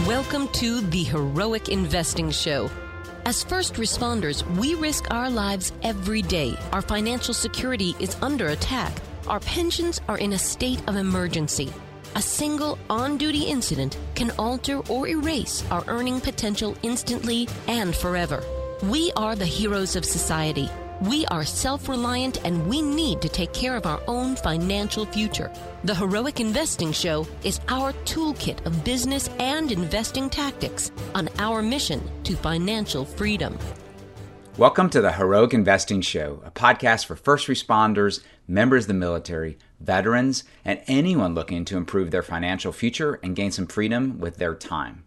Welcome to the Heroic Investing Show. As first responders, we risk our lives every day. Our financial security is under attack. Our pensions are in a state of emergency. A single on-duty incident can alter or erase our earning potential instantly and forever. We are the heroes of society. We are self-reliant and we need to take care of our own financial future. The Heroic Investing Show is our toolkit of business and investing tactics on our mission to financial freedom. Welcome to the Heroic Investing Show, a podcast for first responders, members of the military, veterans, and anyone looking to improve their financial future and gain some freedom with their time.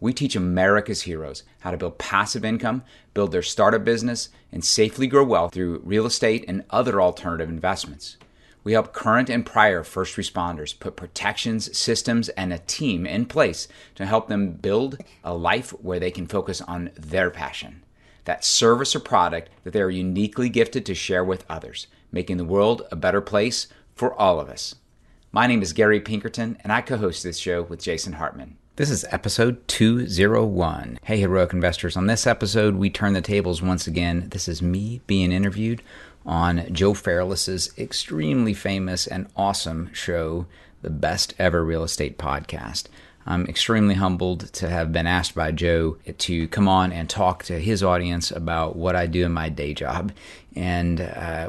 We teach America's heroes how to build passive income, build their startup business, and safely grow wealth through real estate and other alternative investments. We help current and prior first responders put protections, systems, and a team in place to help them build a life where they can focus on their passion, that service or product that they are uniquely gifted to share with others, making the world a better place for all of us. My name is Gary Pinkerton, and I co-host this show with Jason Hartman. This is episode 201. Hey, Heroic Investors. On this episode, we turn the tables once again. This is me being interviewed on Joe Fairless's extremely famous and awesome show, the Best Ever Real Estate Podcast. I'm extremely humbled to have been asked by Joe to come on and talk to his audience about what I do in my day job. And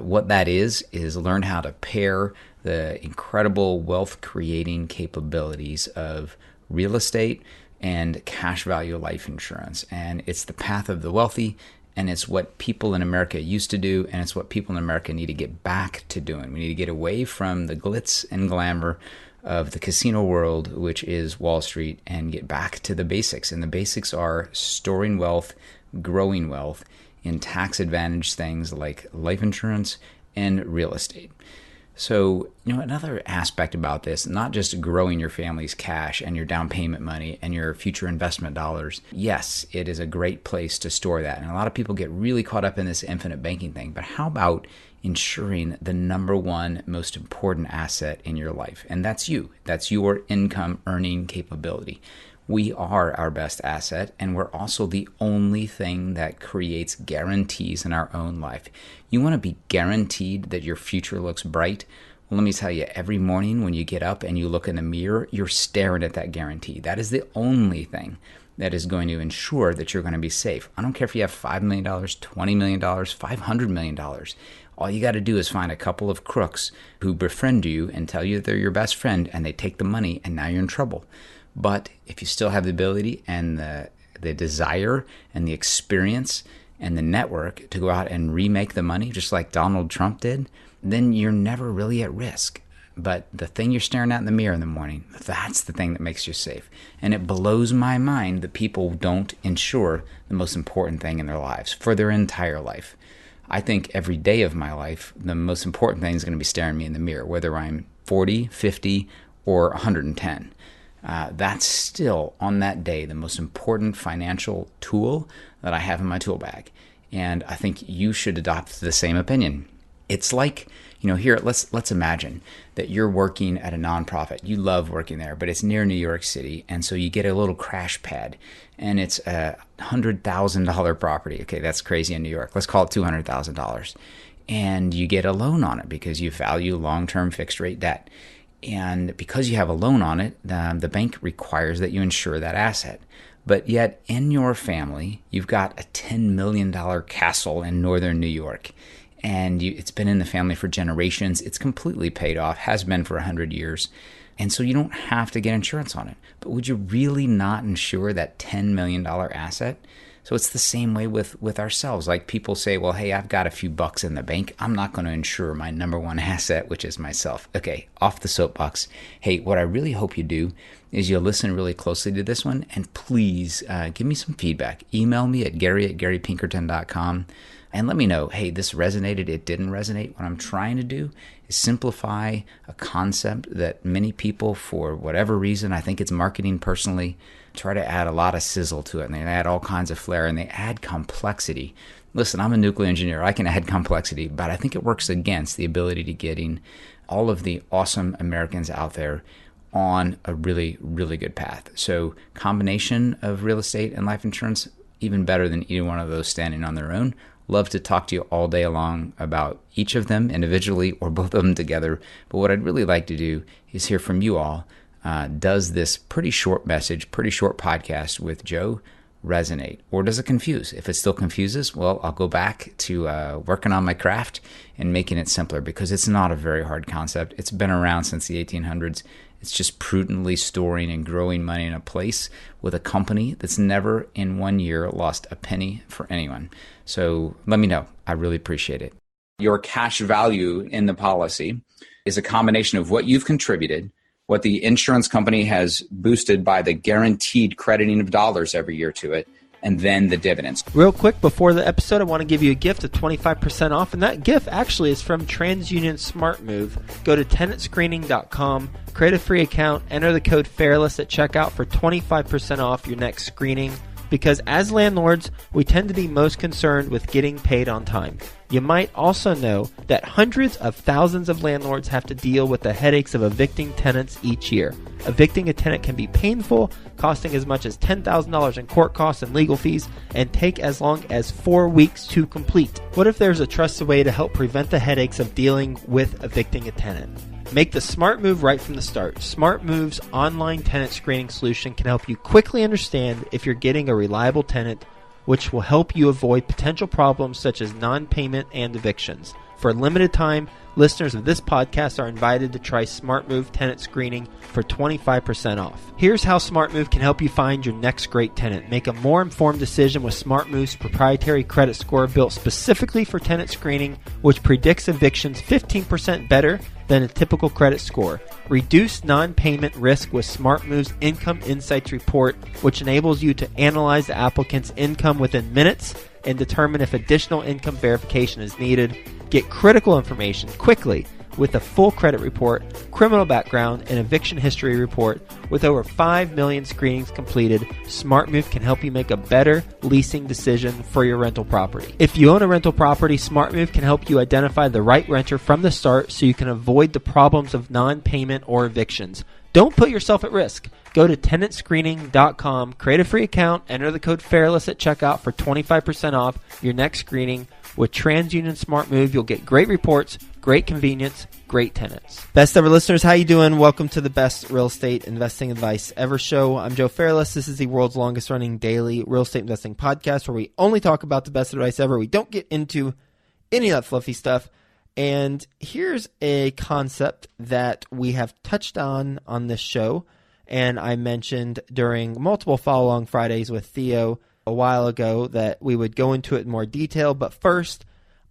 what that is learn how to pair the incredible wealth-creating capabilities of real estate and cash value life insurance. And it's the path of the wealthy, and it's what people in America used to do, and it's what people in America need to get back to doing. We need to get away from the glitz and glamour of the casino world, which is Wall Street, and get back to the basics. And the basics are storing wealth, growing wealth in tax-advantaged things like life insurance and real estate. So, another aspect about this, not just growing your family's cash and your down payment money and your future investment dollars. Yes, it is a great place to store that. And a lot of people get really caught up in this infinite banking thing. But how about ensuring the number one most important asset in your life? And that's you. That's your income earning capability. We are our best asset, and we're also the only thing that creates guarantees in our own life. You want to be guaranteed that your future looks bright? Well, let me tell you, every morning when you get up and you look in the mirror, you're staring at that guarantee. That is the only thing that is going to ensure that you're going to be safe. I don't care if you have $5 million, $20 million, $500 million. All you got to do is find a couple of crooks who befriend you and tell you they're your best friend, and they take the money, and now you're in trouble. But if you still have the ability and the desire and the experience and the network to go out and remake the money, just like Donald Trump did, then you're never really at risk. But the thing you're staring at in the mirror in the morning, that's the thing that makes you safe. And it blows my mind that people don't insure the most important thing in their lives for their entire life. I think every day of my life, the most important thing is going to be staring me in the mirror, whether I'm 40, 50, or 110. That's still, on that day, the most important financial tool that I have in my tool bag. And I think you should adopt the same opinion. It's like, here, let's imagine that you're working at a nonprofit. You love working there, but it's near New York City. And so you get a little crash pad, and it's a $100,000 property. Okay, that's crazy in New York. Let's call it $200,000. And you get a loan on it because you value long-term fixed rate debt. And because you have a loan on it, the bank requires that you insure that asset. But yet in your family, you've got a $10 million castle in northern New York. And it's been in the family for generations. It's completely paid off, has been for 100 years. And so you don't have to get insurance on it. But would you really not insure that $10 million asset? So it's the same way with ourselves. Like people say, well, hey, I've got a few bucks in the bank. I'm not going to insure my number one asset, which is myself. Okay, off the soapbox. Hey, what I really hope you do is you'll listen really closely to this one. And please give me some feedback. Email me at gary@garypinkerton.com. And let me know, hey, this resonated, it didn't resonate. What I'm trying to do is simplify a concept that many people, for whatever reason, I think it's marketing personally, try to add a lot of sizzle to it. And they add all kinds of flair, and they add complexity. Listen, I'm a nuclear engineer. I can add complexity, but I think it works against the ability to getting all of the awesome Americans out there on a really, really good path. So combination of real estate and life insurance, even better than either one of those standing on their own. Love to talk to you all day long about each of them individually or both of them together. But what I'd really like to do is hear from you all. Does this pretty short message, pretty short podcast with Joe resonate? Or does it confuse? If it still confuses, well, I'll go back to working on my craft and making it simpler, because it's not a very hard concept. It's been around since the 1800s. It's just prudently storing and growing money in a place with a company that's never in 1 year lost a penny for anyone. So let me know. I really appreciate it. Your cash value in the policy is a combination of what you've contributed, what the insurance company has boosted by the guaranteed crediting of dollars every year to it, and then the dividends. Real quick, before the episode, I want to give you a gift of 25% off, and that gift actually is from TransUnion SmartMove. Go to tenantscreening.com, create a free account, enter the code Fairless at checkout for 25% off your next screening, because as landlords, we tend to be most concerned with getting paid on time. You might also know that hundreds of thousands of landlords have to deal with the headaches of evicting tenants each year. Evicting a tenant can be painful, costing as much as $10,000 in court costs and legal fees, and take as long as 4 weeks to complete. What if there's a trusted way to help prevent the headaches of dealing with evicting a tenant? Make the smart move right from the start. SmartMove's online tenant screening solution can help you quickly understand if you're getting a reliable tenant, which will help you avoid potential problems such as non-payment and evictions. For a limited time, listeners of this podcast are invited to try SmartMove tenant screening for 25% off. Here's how SmartMove can help you find your next great tenant. Make a more informed decision with SmartMove's proprietary credit score built specifically for tenant screening, which predicts evictions 15% better than a typical credit score. Reduce non-payment risk with SmartMove's Income Insights report, which enables you to analyze the applicant's income within minutes and determine if additional income verification is needed. Get critical information quickly with a full credit report, criminal background, and eviction history report. With over 5 million screenings completed, SmartMove can help you make a better leasing decision for your rental property. If you own a rental property, SmartMove can help you identify the right renter from the start so you can avoid the problems of non-payment or evictions. Don't put yourself at risk. Go to tenantscreening.com, create a free account, enter the code Fairless at checkout for 25% off your next screening. With TransUnion SmartMove, you'll get great reports, great convenience, great tenants. Best ever listeners, how you doing? Welcome to the best real estate investing advice ever show. I'm Joe Fairless. This is the world's longest running daily real estate investing podcast where we only talk about the best advice ever. We don't get into any of that fluffy stuff. And here's a concept that we have touched on this show, and I mentioned during multiple follow-along Fridays with Theo a while ago that we would go into it in more detail. But first,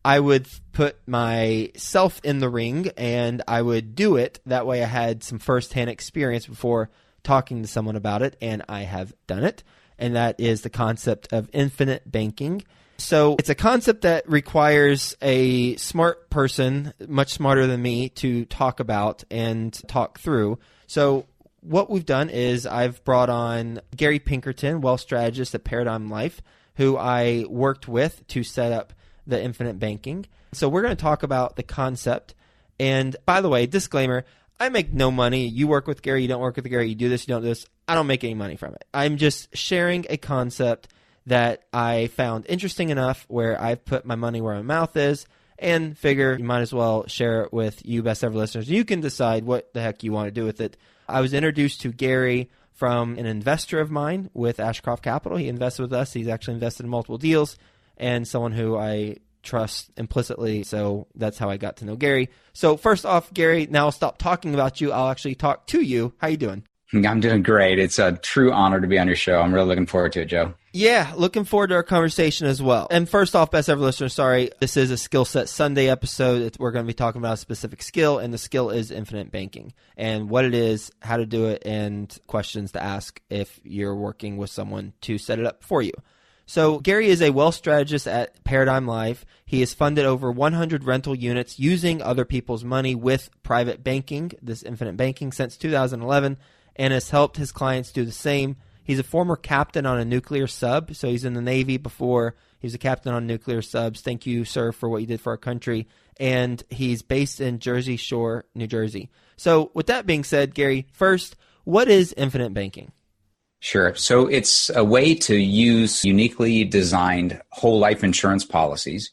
I would put myself in the ring and I would do it. That way I had some firsthand experience before talking to someone about it, and I have done it. And that is the concept of infinite banking. So it's a concept that requires a smart person, much smarter than me, to talk about and talk through. So what we've done is I've brought on Gary Pinkerton, wealth strategist at Paradigm Life, who I worked with to set up the infinite banking. So we're going to talk about the concept. And by the way, disclaimer, I make no money. You work with Gary, you don't work with Gary, you do this, you don't do this. I don't make any money from it. I'm just sharing a concept that I found interesting enough where I've put my money where my mouth is and figure you might as well share it with you best ever listeners. You can decide what the heck you want to do with it. I was introduced to Gary from an investor of mine with Ashcroft Capital. He invested with us. He's actually invested in multiple deals and someone who I trust implicitly. So that's how I got to know Gary. So first off, Gary, now I'll stop talking about you. I'll actually talk to you. How you doing? I'm doing great. It's a true honor to be on your show. I'm really looking forward to it, Joe. Yeah, looking forward to our conversation as well. And first off, best ever listener, sorry, this is a Skill Set Sunday episode. We're going to be talking about a specific skill, and the skill is infinite banking and what it is, how to do it, and questions to ask if you're working with someone to set it up for you. So Gary is a wealth strategist at Paradigm Life. He has funded over 100 rental units using other people's money with private banking, this infinite banking, since 2011, and has helped his clients do the same. He's a former captain on a nuclear sub, so he's in the Navy before. He was a captain on nuclear subs. Thank you, sir, for what you did for our country. and he's based in Jersey Shore, New Jersey. So with that being said, Gary, first, what is infinite banking? Sure. So it's a way to use uniquely designed whole life insurance policies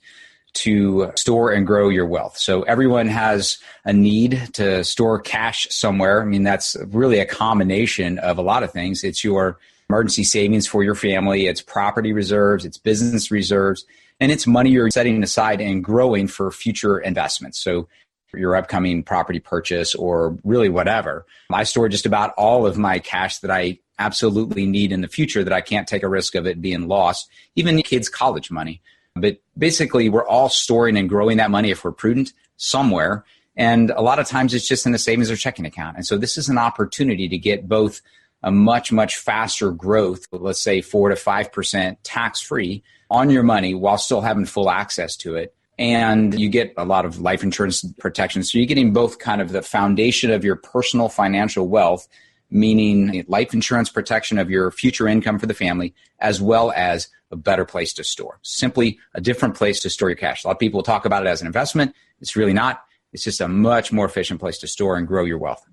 to store and grow your wealth. So everyone has a need to store cash somewhere. I mean, that's really a combination of a lot of things. It's your emergency savings for your family, it's property reserves, it's business reserves, and it's money you're setting aside and growing for future investments. So your upcoming property purchase or really whatever. I store just about all of my cash that I absolutely need in the future that I can't take a risk of it being lost, even kids' college money. But basically, we're all storing and growing that money if we're prudent somewhere. And a lot of times it's just in a savings or checking account. And so this is an opportunity to get both a much, much faster growth, let's say 4 to 5% tax-free on your money while still having full access to it. And you get a lot of life insurance protection. So you're getting both kind of the foundation of your personal financial wealth, meaning life insurance protection of your future income for the family, as well as a better place to store. Simply a different place to store your cash. A lot of people talk about it as an investment. It's really not. It's just a much more efficient place to store and grow your wealth.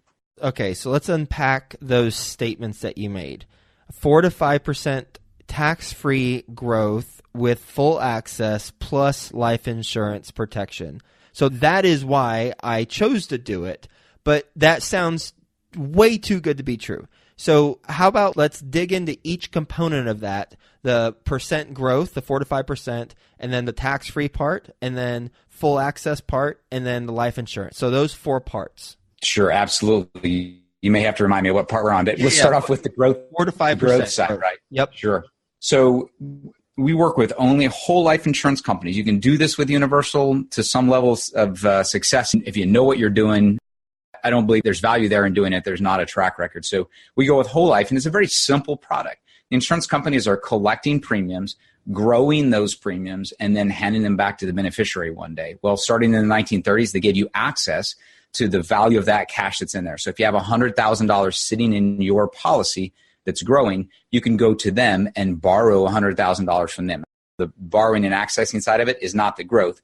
Okay, so let's unpack those statements that you made. 4 to 5% tax-free growth with full access plus life insurance protection. So that is why I chose to do it, but that sounds way too good to be true. So how about let's dig into each component of that, the percent growth, the 4 to 5%, and then the tax-free part, and then full access part, and then the life insurance. So those 4 parts. Sure, absolutely. You may have to remind me of what part we're on, but let's start off with the growth. 4 to 5% growth side, right? Yep. Sure. So we work with only whole life insurance companies. You can do this with Universal to some levels of success if you know what you're doing. I don't believe there's value there in doing it. There's not a track record. So we go with whole life, and it's a very simple product. The insurance companies are collecting premiums, growing those premiums, and then handing them back to the beneficiary one day. Well, starting in the 1930s, they gave you access to the value of that cash that's in there. So if you have $100,000 sitting in your policy that's growing, you can go to them and borrow $100,000 from them. The borrowing and accessing side of it is not the growth.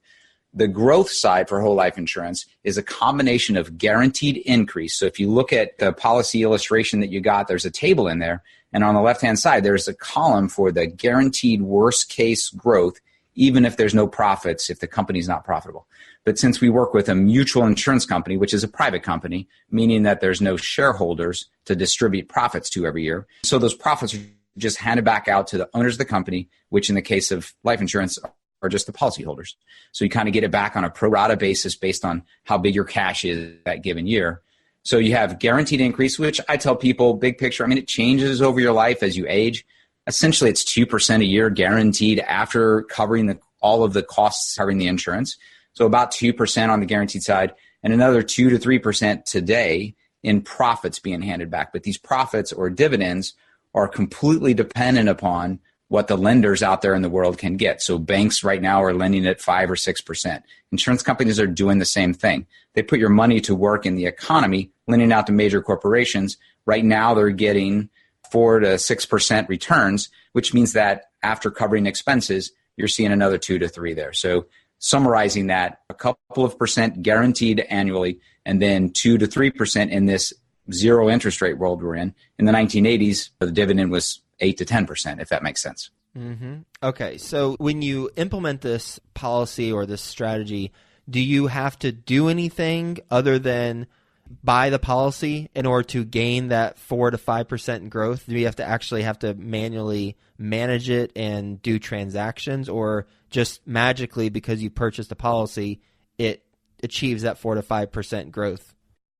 The growth side for whole life insurance is a combination of guaranteed increase. So if you look at the policy illustration that you got, there's a table in there. And on the left-hand side, there's a column for the guaranteed worst case growth, even if there's no profits, if the company's not profitable. But since we work with a mutual insurance company, which is a private company, meaning that there's no shareholders to distribute profits to every year, so those profits are just handed back out to the owners of the company, which in the case of life insurance are just the policyholders. So you kind of get it back on a pro rata basis based on how big your cash is that given year. So you have guaranteed increase, which I tell people, big picture, I mean, it changes over your life as you age. Essentially, it's 2% a year guaranteed after covering all of the costs covering the insurance. So about 2% on the guaranteed side and another 2 to 3% today in profits being handed back. But these profits or dividends are completely dependent upon what the lenders out there in the world can get. So banks right now are lending at 5 or 6%. Insurance companies are doing the same thing. They put your money to work in the economy, lending out to major corporations. Right now they're getting 4 to 6% returns, which means that after covering expenses, you're seeing another 2 to 3 there. So summarizing that, a couple of percent guaranteed annually, and then 2 to 3% in this zero interest rate world we're in. In the 1980s, the dividend was 8 to 10%, if that makes sense. Mm-hmm. Okay, so when you implement this policy or this strategy, do you have to do anything other than buy the policy in order to gain that 4 to 5% growth? Do you have to manually manage it and do transactions, or just magically because you purchased a policy, it achieves that 4 to 5% growth?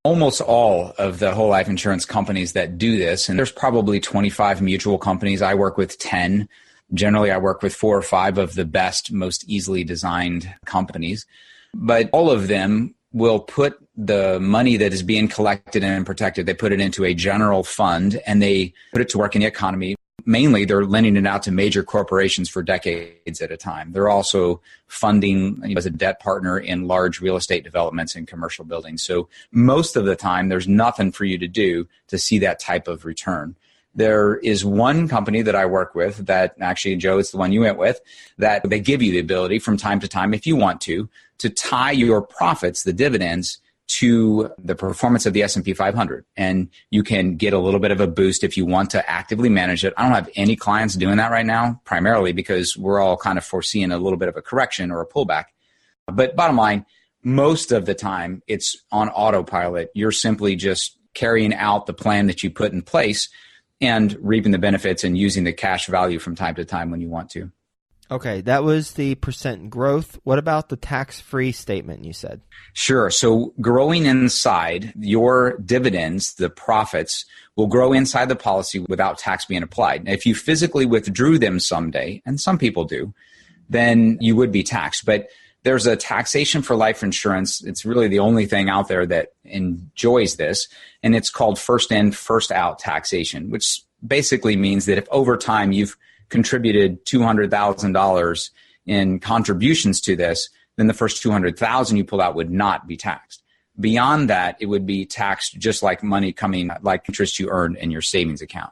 Almost all of the whole life insurance companies that do this, and there's probably 25 mutual companies. I work with 10. Generally, I work with 4 or 5 of the best, most easily designed companies. But all of them will put the money that is being collected and protected, they put it into a general fund and they put it to work in the economy. Mainly, they're lending it out to major corporations for decades at a time. They're also funding as a debt partner in large real estate developments and commercial buildings. So most of the time, there's nothing for you to do to see that type of return. There is one company that I work with that actually, Joe, it's the one you went with, that they give you the ability from time to time, if you want to tie your profits, the dividends, to the performance of the S&P 500. And you can get a little bit of a boost if you want to actively manage it. I don't have any clients doing that right now, primarily because we're all kind of foreseeing a little bit of a correction or a pullback. But bottom line, most of the time it's on autopilot. You're simply just carrying out the plan that you put in place and reaping the benefits and using the cash value from time to time when you want to. Okay, that was the percent growth. What about the tax-free statement you said? Sure. So growing inside, your dividends, the profits, will grow inside the policy without tax being applied. Now, if you physically withdrew them someday, and some people do, then you would be taxed. But there's a taxation for life insurance. It's really the only thing out there that enjoys this, and it's called first in, first out taxation, which basically means that if over time you've contributed $200,000 in contributions to this, then the first $200,000 you pull out would not be taxed. Beyond that, it would be taxed just like money coming, like interest you earned in your savings account.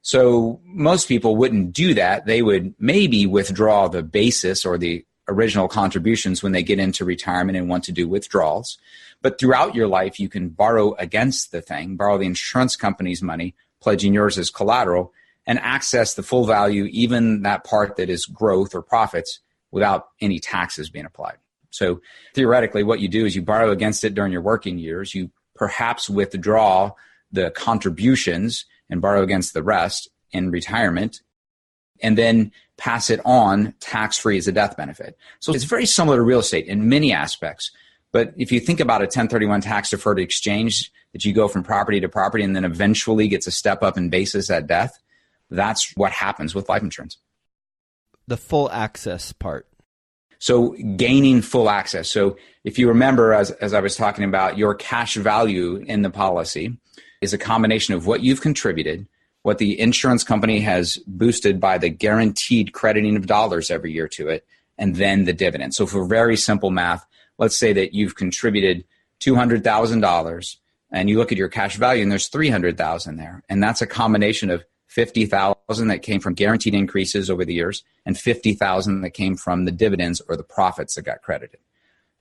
So most people wouldn't do that. They would maybe withdraw the basis or the original contributions when they get into retirement and want to do withdrawals. But throughout your life, you can borrow against the thing, borrow the insurance company's money, pledging yours as collateral, and access the full value, even that part that is growth or profits, without any taxes being applied. So theoretically, what you do is you borrow against it during your working years. You perhaps withdraw the contributions and borrow against the rest in retirement, and then pass it on tax-free as a death benefit. So it's very similar to real estate in many aspects. But if you think about a 1031 tax-deferred exchange that you go from property to property and then eventually gets a step up in basis at death, that's what happens with life insurance. The full access part. So gaining full access. So if you remember, as I was talking about, your cash value in the policy is a combination of what you've contributed, what the insurance company has boosted by the guaranteed crediting of dollars every year to it, and then the dividend. So for very simple math, let's say that you've contributed $200,000 and you look at your cash value and there's $300,000 there. And that's a combination of $50,000 that came from guaranteed increases over the years and $50,000 that came from the dividends or the profits that got credited.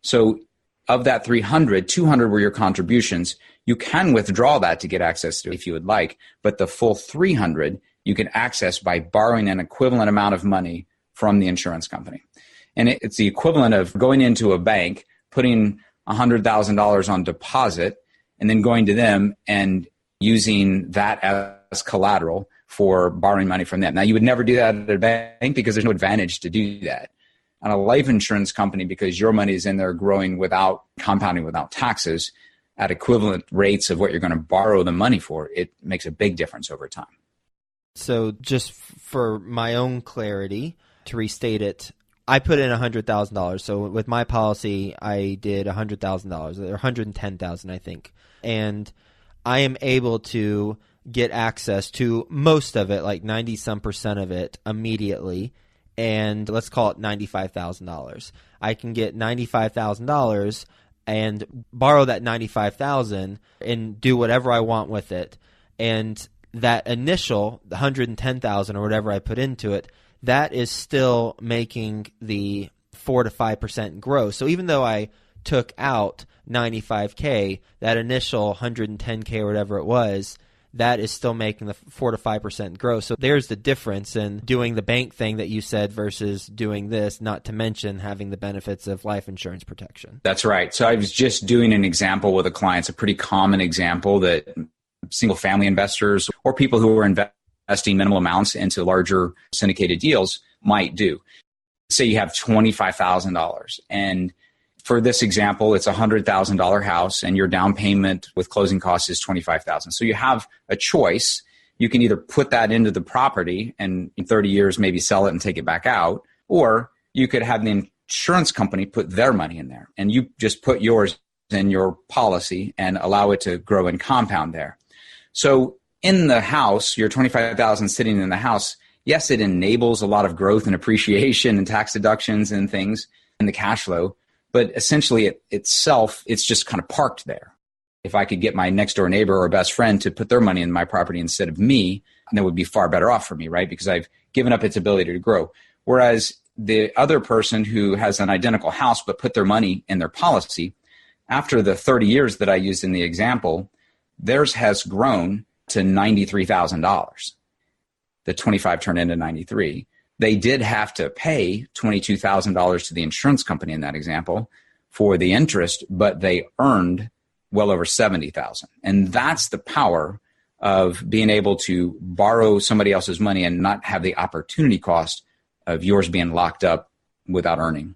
So of that 300, 200 were your contributions. You can withdraw that to get access to it if you would like, but the full 300 you can access by borrowing an equivalent amount of money from the insurance company. And it's the equivalent of going into a bank, putting $100,000 on deposit, and then going to them and using that as collateral for borrowing money from them. Now, you would never do that at a bank because there's no advantage to do that. On a life insurance company, because your money is in there growing without compounding, without taxes, at equivalent rates of what you're going to borrow the money for, it makes a big difference over time. So just for my own clarity, to restate it, I put in $100,000. So with my policy, I did $100,000 or $110,000, I think. And I am able to get access to most of it, like 90-some% of it immediately. And let's call it $95,000. I can get $95,000 and borrow that $95,000 and do whatever I want with it. And that initial $110,000 or whatever I put into it, that is still making the 4 to 5% growth. So even though I took out $95K, that initial $110K or whatever it was, that is still making the 4 to 5% growth. So there's the difference in doing the bank thing that you said versus doing this, not to mention having the benefits of life insurance protection. That's right. So I was just doing an example with a client. It's a pretty common example that single family investors or people who are investing minimal amounts into larger syndicated deals might do. Say you have $25,000 and for this example, it's a $100,000 house and your down payment with closing costs is $25,000. So you have a choice. You can either put that into the property and in 30 years maybe sell it and take it back out, or you could have the insurance company put their money in there and you just put yours in your policy and allow it to grow and compound there. So in the house, your $25,000 sitting in the house, yes, it enables a lot of growth and appreciation and tax deductions and things in the cash flow. But essentially itself, it's just kind of parked there. If I could get my next door neighbor or best friend to put their money in my property instead of me, that would be far better off for me, right? Because I've given up its ability to grow. Whereas the other person who has an identical house but put their money in their policy, after the 30 years that I used in the example, theirs has grown to $93,000. The 25 turned into 93. They did have to pay $22,000 to the insurance company in that example for the interest, but they earned well over $70,000. And that's the power of being able to borrow somebody else's money and not have the opportunity cost of yours being locked up without earning.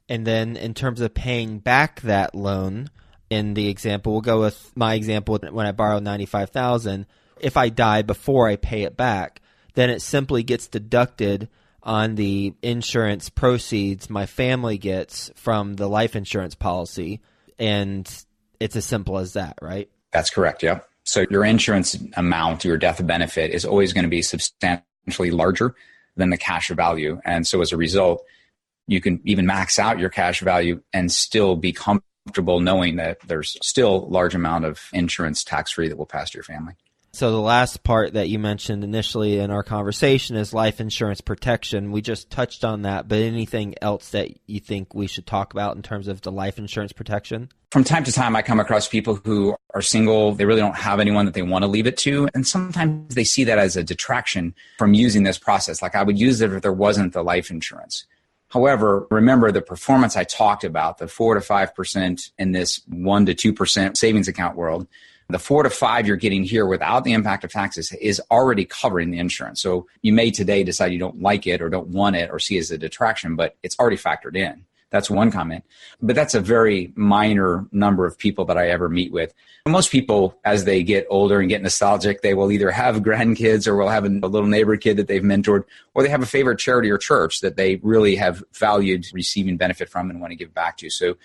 And then in terms of paying back that loan, in the example, we'll go with my example when I borrow $95,000. If I die before I pay it back, then it simply gets deducted on the insurance proceeds my family gets from the life insurance policy. And it's as simple as that, right? That's correct, yeah. So your insurance amount, your death benefit, is always going to be substantially larger than the cash value. And so as a result, you can even max out your cash value and still be comfortable knowing that there's still a large amount of insurance tax-free that will pass to your family. So the last part that you mentioned initially in our conversation is life insurance protection. We just touched on that, but anything else that you think we should talk about in terms of the life insurance protection? From time to time, I come across people who are single. They really don't have anyone that they want to leave it to. And sometimes they see that as a detraction from using this process. Like I would use it if there wasn't the life insurance. However, remember the performance I talked about, the 4 to 5% in this 1 to 2% savings account world. The 4 to 5 you're getting here without the impact of taxes is already covering the insurance. So you may today decide you don't like it or don't want it or see it as a detraction, but it's already factored in. That's one comment. But that's a very minor number of people that I ever meet with. Most people, as they get older and get nostalgic, they will either have grandkids or will have a little neighbor kid that they've mentored, or they have a favorite charity or church that they really have valued receiving benefit from and want to give back to. So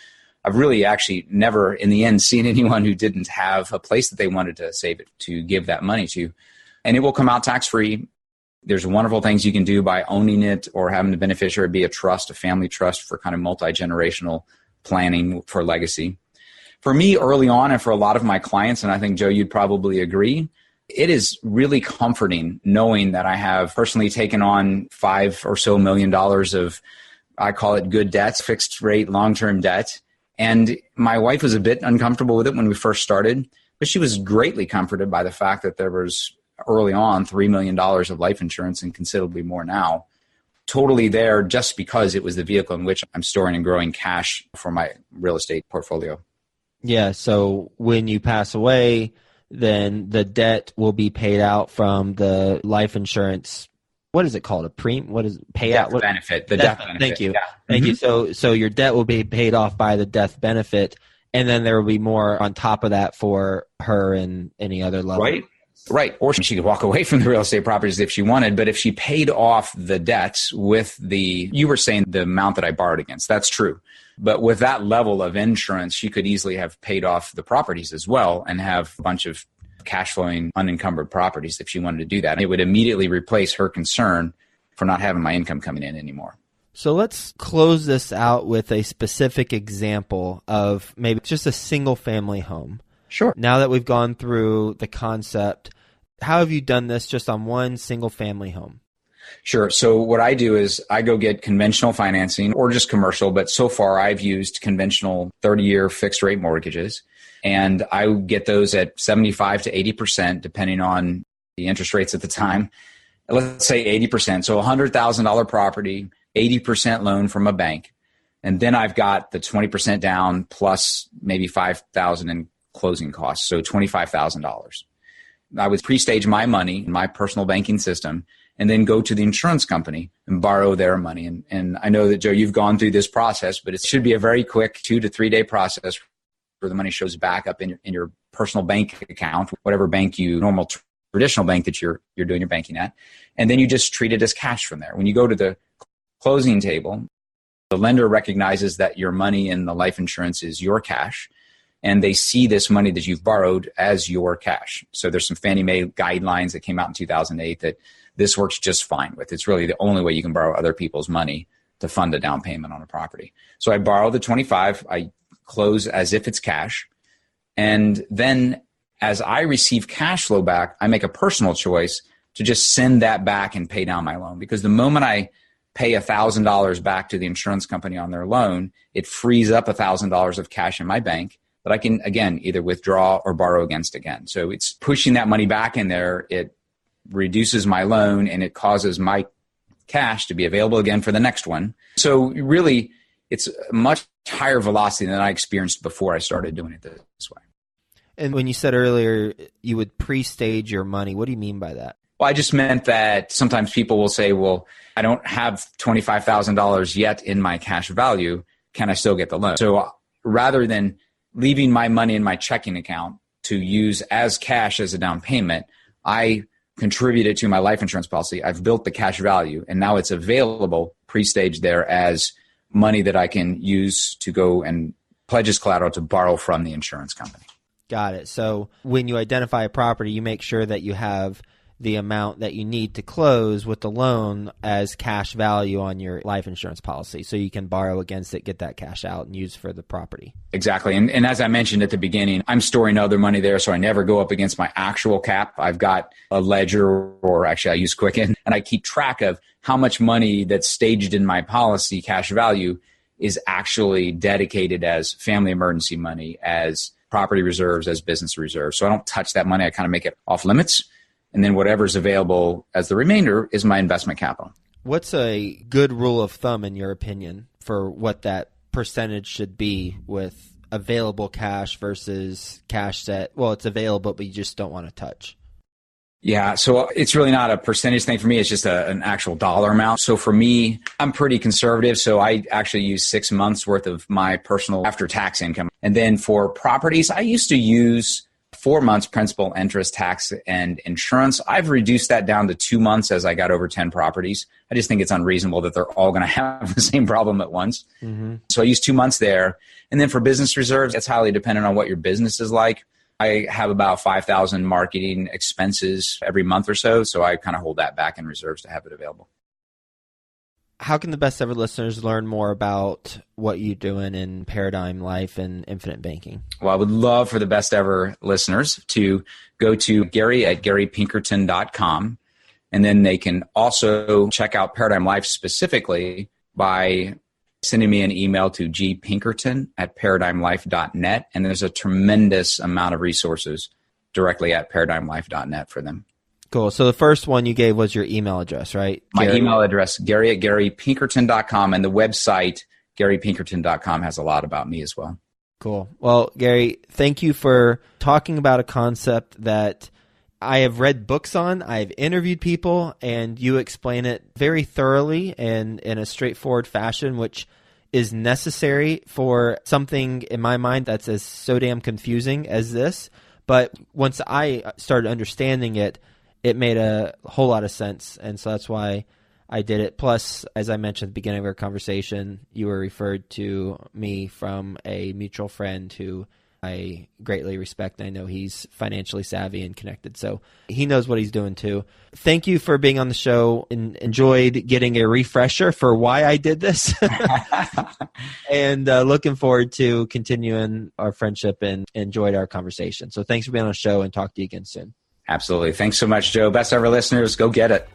I've really actually never, in the end, seen anyone who didn't have a place that they wanted to save it to give that money to. And it will come out tax-free. There's wonderful things you can do by owning it or having the beneficiary be a trust, a family trust for kind of multi-generational planning for legacy. For me, early on, and for a lot of my clients, and I think, Joe, you'd probably agree, it is really comforting knowing that I have personally taken on $5 or so million of, I call it good debts, fixed rate, long-term debt. And my wife was a bit uncomfortable with it when we first started, but she was greatly comforted by the fact that there was early on $3 million of life insurance and considerably more now, totally there just because it was the vehicle in which I'm storing and growing cash for my real estate portfolio. Yeah. So when you pass away, then the debt will be paid out from the life insurance. What is it called? What is payout? Death benefit. The death benefit. Thank you. Yeah. Thank you. So your debt will be paid off by the death benefit, and then there will be more on top of that for her and any other level. Right. Or she could walk away from the real estate properties if she wanted, but if she paid off the debts with you were saying the amount that I borrowed against, that's true. But with that level of insurance, she could easily have paid off the properties as well and have a bunch of cash flowing unencumbered properties if she wanted to do that. It would immediately replace her concern for not having my income coming in anymore. So let's close this out with a specific example of maybe just a single family home. Sure. Now that we've gone through the concept, how have you done this just on one single family home? Sure. So what I do is I go get conventional financing or just commercial, but so far I've used conventional 30-year fixed rate mortgages, and I get those at 75 to 80%, depending on the interest rates at the time. Let's say 80%. So $100,000 property, 80% loan from a bank. And then I've got the 20% down plus maybe $5,000 in closing costs. So $25,000. I would pre-stage my money in my personal banking system and then go to the insurance company and borrow their money. And I know that, Joe, you've gone through this process, but it should be a very quick 2 to 3 day process where the money shows back up in your personal bank account, whatever bank normal traditional bank that you're doing your banking at. And then you just treat it as cash from there. When you go to the closing table, the lender recognizes that your money in the life insurance is your cash, and they see this money that you've borrowed as your cash. So there's some Fannie Mae guidelines that came out in 2008 that this works just fine with. It's really the only way you can borrow other people's money to fund a down payment on a property. So I borrow the 25, I close as if it's cash. And then as I receive cash flow back, I make a personal choice to just send that back and pay down my loan. Because the moment I pay $1,000 back to the insurance company on their loan, it frees up $1,000 of cash in my bank that I can, again, either withdraw or borrow against again. So it's pushing that money back in there. It reduces my loan and it causes my cash to be available again for the next one. So really, it's a much higher velocity than I experienced before I started doing it this way. And when you said earlier you would pre-stage your money, what do you mean by that? Well, I just meant that sometimes people will say, well, I don't have $25,000 yet in my cash value. Can I still get the loan? So rather than leaving my money in my checking account to use as cash as a down payment, I contributed to my life insurance policy. I've built the cash value, and now it's available pre-staged there as money that I can use to go and pledge as collateral to borrow from the insurance company. Got it. So when you identify a property, you make sure that you have the amount that you need to close with the loan as cash value on your life insurance policy, so you can borrow against it, get that cash out, and use for the property. Exactly. And as I mentioned at the beginning, I'm storing other money there, so I never go up against my actual cap. I've got a ledger, or actually I use Quicken, and I keep track of how much money that's staged in my policy cash value is actually dedicated as family emergency money, as property reserves, as business reserves. So I don't touch that money. I kind of make it off limits. And then whatever's available as the remainder is my investment capital. What's a good rule of thumb, in your opinion, for what that percentage should be with available cash versus cash that, well, it's available, but you just don't want to touch? Yeah, so it's really not a percentage thing for me. It's just an actual dollar amount. So for me, I'm pretty conservative. So I actually use 6 months worth of my personal after-tax income. And then for properties, I used to use 4 months principal, interest, tax, and insurance. I've reduced that down to 2 months as I got over 10 properties. I just think it's unreasonable that they're all going to have the same problem at once. Mm-hmm. So I use 2 months there. And then for business reserves, it's highly dependent on what your business is like. I have about 5,000 marketing expenses every month or so. So I kind of hold that back in reserves to have it available. How can the Best Ever listeners learn more about what you're doing in Paradigm Life and Infinite Banking? Well, I would love for the Best Ever listeners to go to Gary at GaryPinkerton.com. And then they can also check out Paradigm Life specifically by sending me an email to gpinkerton@paradigmlife.net. And there's a tremendous amount of resources directly at paradigmlife.net for them. Cool. So the first one you gave was your email address, right? My email address, Gary at GaryPinkerton.com, and the website, GaryPinkerton.com, has a lot about me as well. Cool. Well, Gary, thank you for talking about a concept that I have read books on, I've interviewed people, and you explain it very thoroughly and in a straightforward fashion, which is necessary for something in my mind that's as so damn confusing as this. But once I started understanding it, it made a whole lot of sense, and so that's why I did it. Plus, as I mentioned at the beginning of our conversation, you were referred to me from a mutual friend who I greatly respect. I know he's financially savvy and connected, so he knows what he's doing too. Thank you for being on the show, and enjoyed getting a refresher for why I did this. And looking forward to continuing our friendship and enjoyed our conversation. So thanks for being on the show, and talk to you again soon. Absolutely. Thanks so much, Joe. Best Ever listeners, go get it.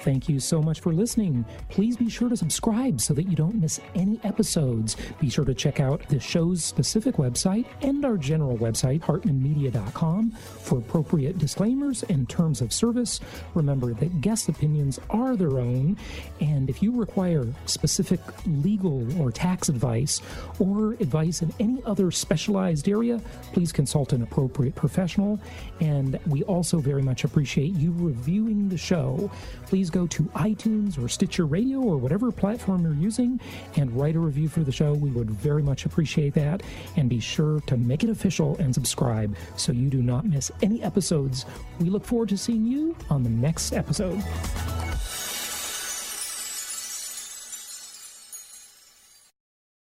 Thank you so much for listening. Please be sure to subscribe so that you don't miss any episodes. Be sure to check out the show's specific website and our general website, hartmanmedia.com, for appropriate disclaimers and terms of service. Remember that guest opinions are their own, and if you require specific legal or tax advice or advice in any other specialized area, please consult an appropriate professional. And we also very much appreciate you reviewing the show. Please go to iTunes or Stitcher Radio or whatever platform you're using and write a review for the show. We would very much appreciate that. And be sure to make it official and subscribe so you do not miss any episodes. We look forward to seeing you on the next episode.